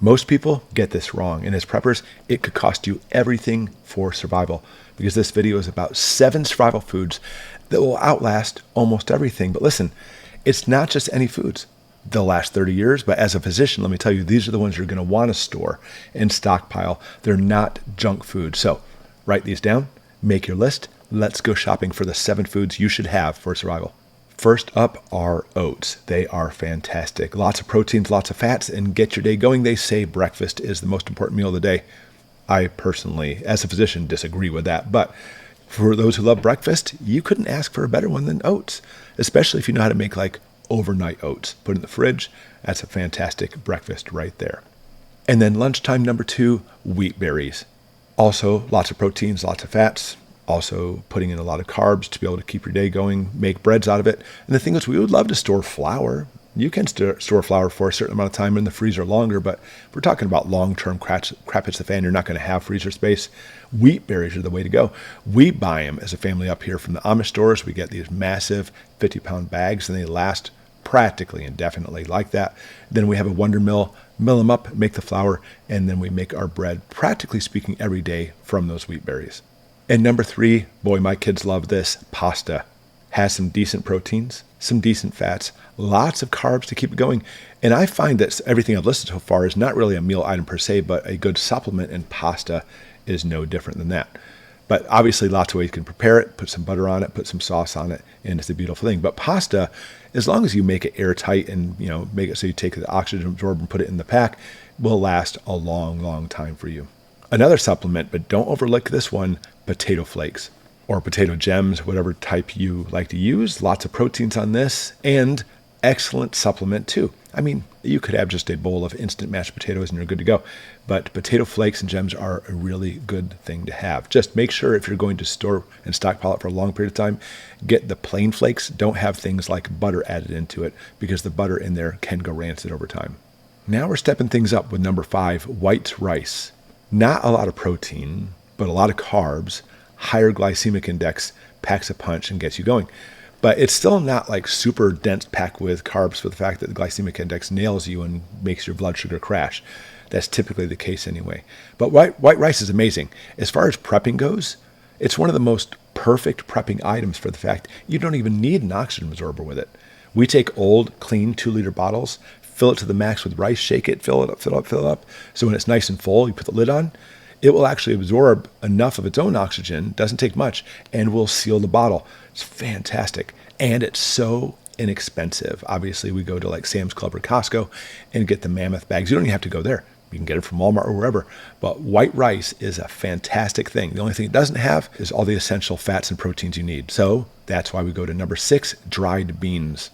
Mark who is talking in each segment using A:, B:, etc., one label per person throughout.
A: Most people get this wrong, and as preppers, it could cost you everything for survival, because this video is about 7 survival foods that will outlast almost everything. But listen, it's not just any foods. They'll last 30 years, but as a physician, let me tell you, these are the ones you're going to want to store and stockpile. They're not junk food. So write these down, make your list. Let's go shopping for the 7 foods you should have for survival. First up are oats. They are fantastic. Lots of proteins, lots of fats, and get your day going. They say breakfast is the most important meal of the day. I personally, as a physician, disagree with that. But for those who love breakfast, you couldn't ask for a better one than oats, especially if you know how to make like overnight oats. Put it in the fridge. That's a fantastic breakfast right there. And then lunchtime number 2, wheat berries. Also, lots of proteins, lots of fats. Also putting in a lot of carbs to be able to keep your day going, make breads out of it. And the thing is, we would love to store flour. You can store flour for a certain amount of time in the freezer longer, but if we're talking about long-term crap hits the fan, you're not going to have freezer space. Wheat berries are the way to go. We buy them as a family up here from the Amish stores. We get these massive 50-pound bags, and they last practically indefinitely like that. Then we have a Wondermill, mill them up, make the flour, and then we make our bread, practically speaking, every day from those wheat berries. And number 3, boy, my kids love this, pasta. Has some decent proteins, some decent fats, lots of carbs to keep it going. And I find that everything I've listed so far is not really a meal item per se, but a good supplement, and pasta is no different than that. But obviously lots of ways you can prepare it, put some butter on it, put some sauce on it, and it's a beautiful thing. But pasta, as long as you make it airtight and make it so you take the oxygen absorber and put it in the pack, will last a long, long time for you. Another supplement, but don't overlook this one, potato flakes or potato gems, whatever type you like to use. Lots of proteins on this, and excellent supplement too. I mean, you could have just a bowl of instant mashed potatoes and you're good to go. But potato flakes and gems are a really good thing to have. Just make sure if you're going to store and stockpile it for a long period of time, get the plain flakes. Don't have things like butter added into it, because the butter in there can go rancid over time. Now we're stepping things up with number 5, white rice. Not a lot of protein, but a lot of carbs, higher glycemic index, packs a punch and gets you going. But it's still not like super dense packed with carbs, for the fact that the glycemic index nails you and makes your blood sugar crash. That's typically the case anyway. But white rice is amazing. As far as prepping goes, it's one of the most perfect prepping items, for the fact you don't even need an oxygen absorber with it. We take old, clean 2-liter bottles, fill it to the max with rice, shake it, fill it up, fill it up, fill it up. So when it's nice and full, you put the lid on, it will actually absorb enough of its own oxygen, doesn't take much, and will seal the bottle. It's fantastic. And it's so inexpensive. Obviously, we go to like Sam's Club or Costco and get the mammoth bags. You don't even have to go there. You can get it from Walmart or wherever. But white rice is a fantastic thing. The only thing it doesn't have is all the essential fats and proteins you need. So that's why we go to number 6, dried beans.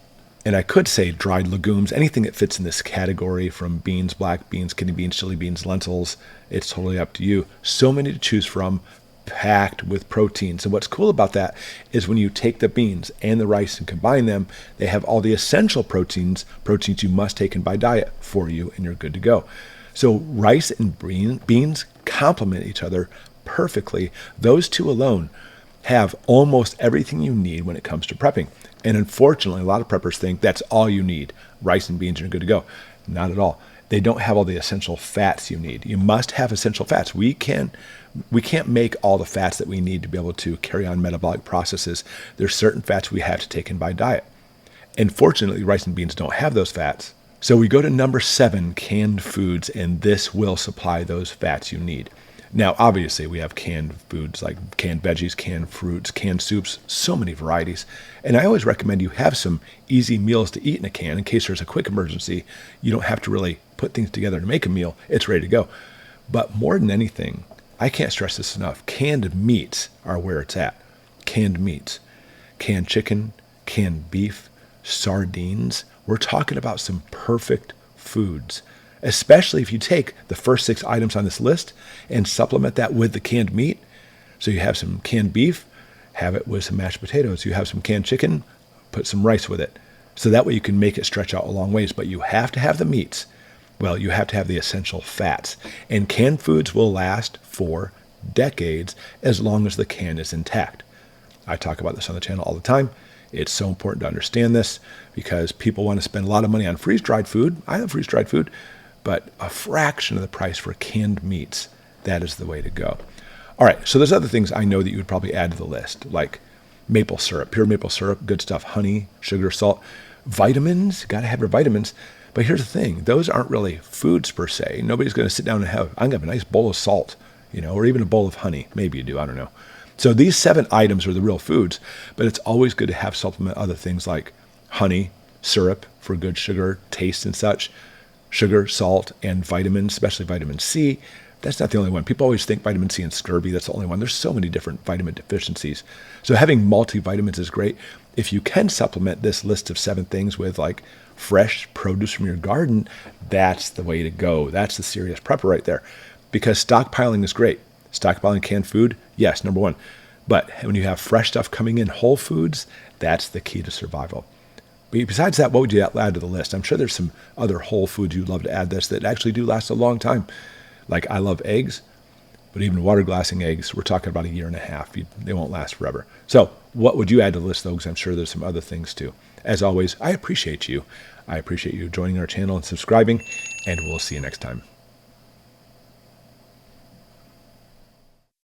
A: And I could say dried legumes, anything that fits in this category, from beans, black beans, kidney beans, chili beans, lentils. It's totally up to you. So many to choose from, packed with proteins. And what's cool about that is when you take the beans and the rice and combine them, they have all the essential proteins you must take in by diet for you, and you're good to go. So rice and beans complement each other perfectly. Those two alone have almost everything you need when it comes to prepping. And unfortunately, a lot of preppers think that's all you need. Rice and beans are good to go. Not at all. They don't have all the essential fats you need. You must have essential fats. We can't make all the fats that we need to be able to carry on metabolic processes. There's certain fats we have to take in by diet. And fortunately, rice and beans don't have those fats. So we go to number 7, canned foods, and this will supply those fats you need. Now, obviously, we have canned foods like canned veggies, canned fruits, canned soups, so many varieties. And I always recommend you have some easy meals to eat in a can in case there's a quick emergency. You don't have to really put things together to make a meal. It's ready to go. But more than anything, I can't stress this enough, canned meats are where it's at. Canned meats, canned chicken, canned beef, sardines. We're talking about some perfect foods, especially if you take the first 6 items on this list and supplement that with the canned meat. So you have some canned beef, have it with some mashed potatoes. You have some canned chicken, put some rice with it. So that way you can make it stretch out a long ways. But you have to have the meats. Well, you have to have the essential fats. And canned foods will last for decades as long as the can is intact. I talk about this on the channel all the time. It's so important to understand this, because people want to spend a lot of money on freeze-dried food. I love freeze-dried food, but a fraction of the price for canned meats. That is the way to go. All right, so there's other things I know that you would probably add to the list, like maple syrup, pure maple syrup, good stuff, honey, sugar, salt, vitamins, got to have your vitamins. But here's the thing, those aren't really foods per se. Nobody's going to sit down and I'm going to have a nice bowl of salt, or even a bowl of honey. Maybe you do, I don't know. So these 7 items are the real foods, but it's always good to have supplement other things like honey, syrup for good sugar, taste and such, sugar, salt, and vitamins, especially vitamin C. That's not the only one. People always think vitamin C and scurvy, that's the only one. There's so many different vitamin deficiencies. So having multivitamins is great. If you can supplement this list of 7 things with like fresh produce from your garden, that's the way to go. That's the serious prepper right there. Because stockpiling is great. Stockpiling canned food, yes, number one. But when you have fresh stuff coming in, whole foods, that's the key to survival. But besides that, what would you add to the list? I'm sure there's some other whole foods you'd love to add this that actually do last a long time. Like I love eggs, but even water glassing eggs, we're talking about a year and a half. They won't last forever. So what would you add to the list, though? Because I'm sure there's some other things too. As always, I appreciate you. I appreciate you joining our channel and subscribing, and we'll see you next time.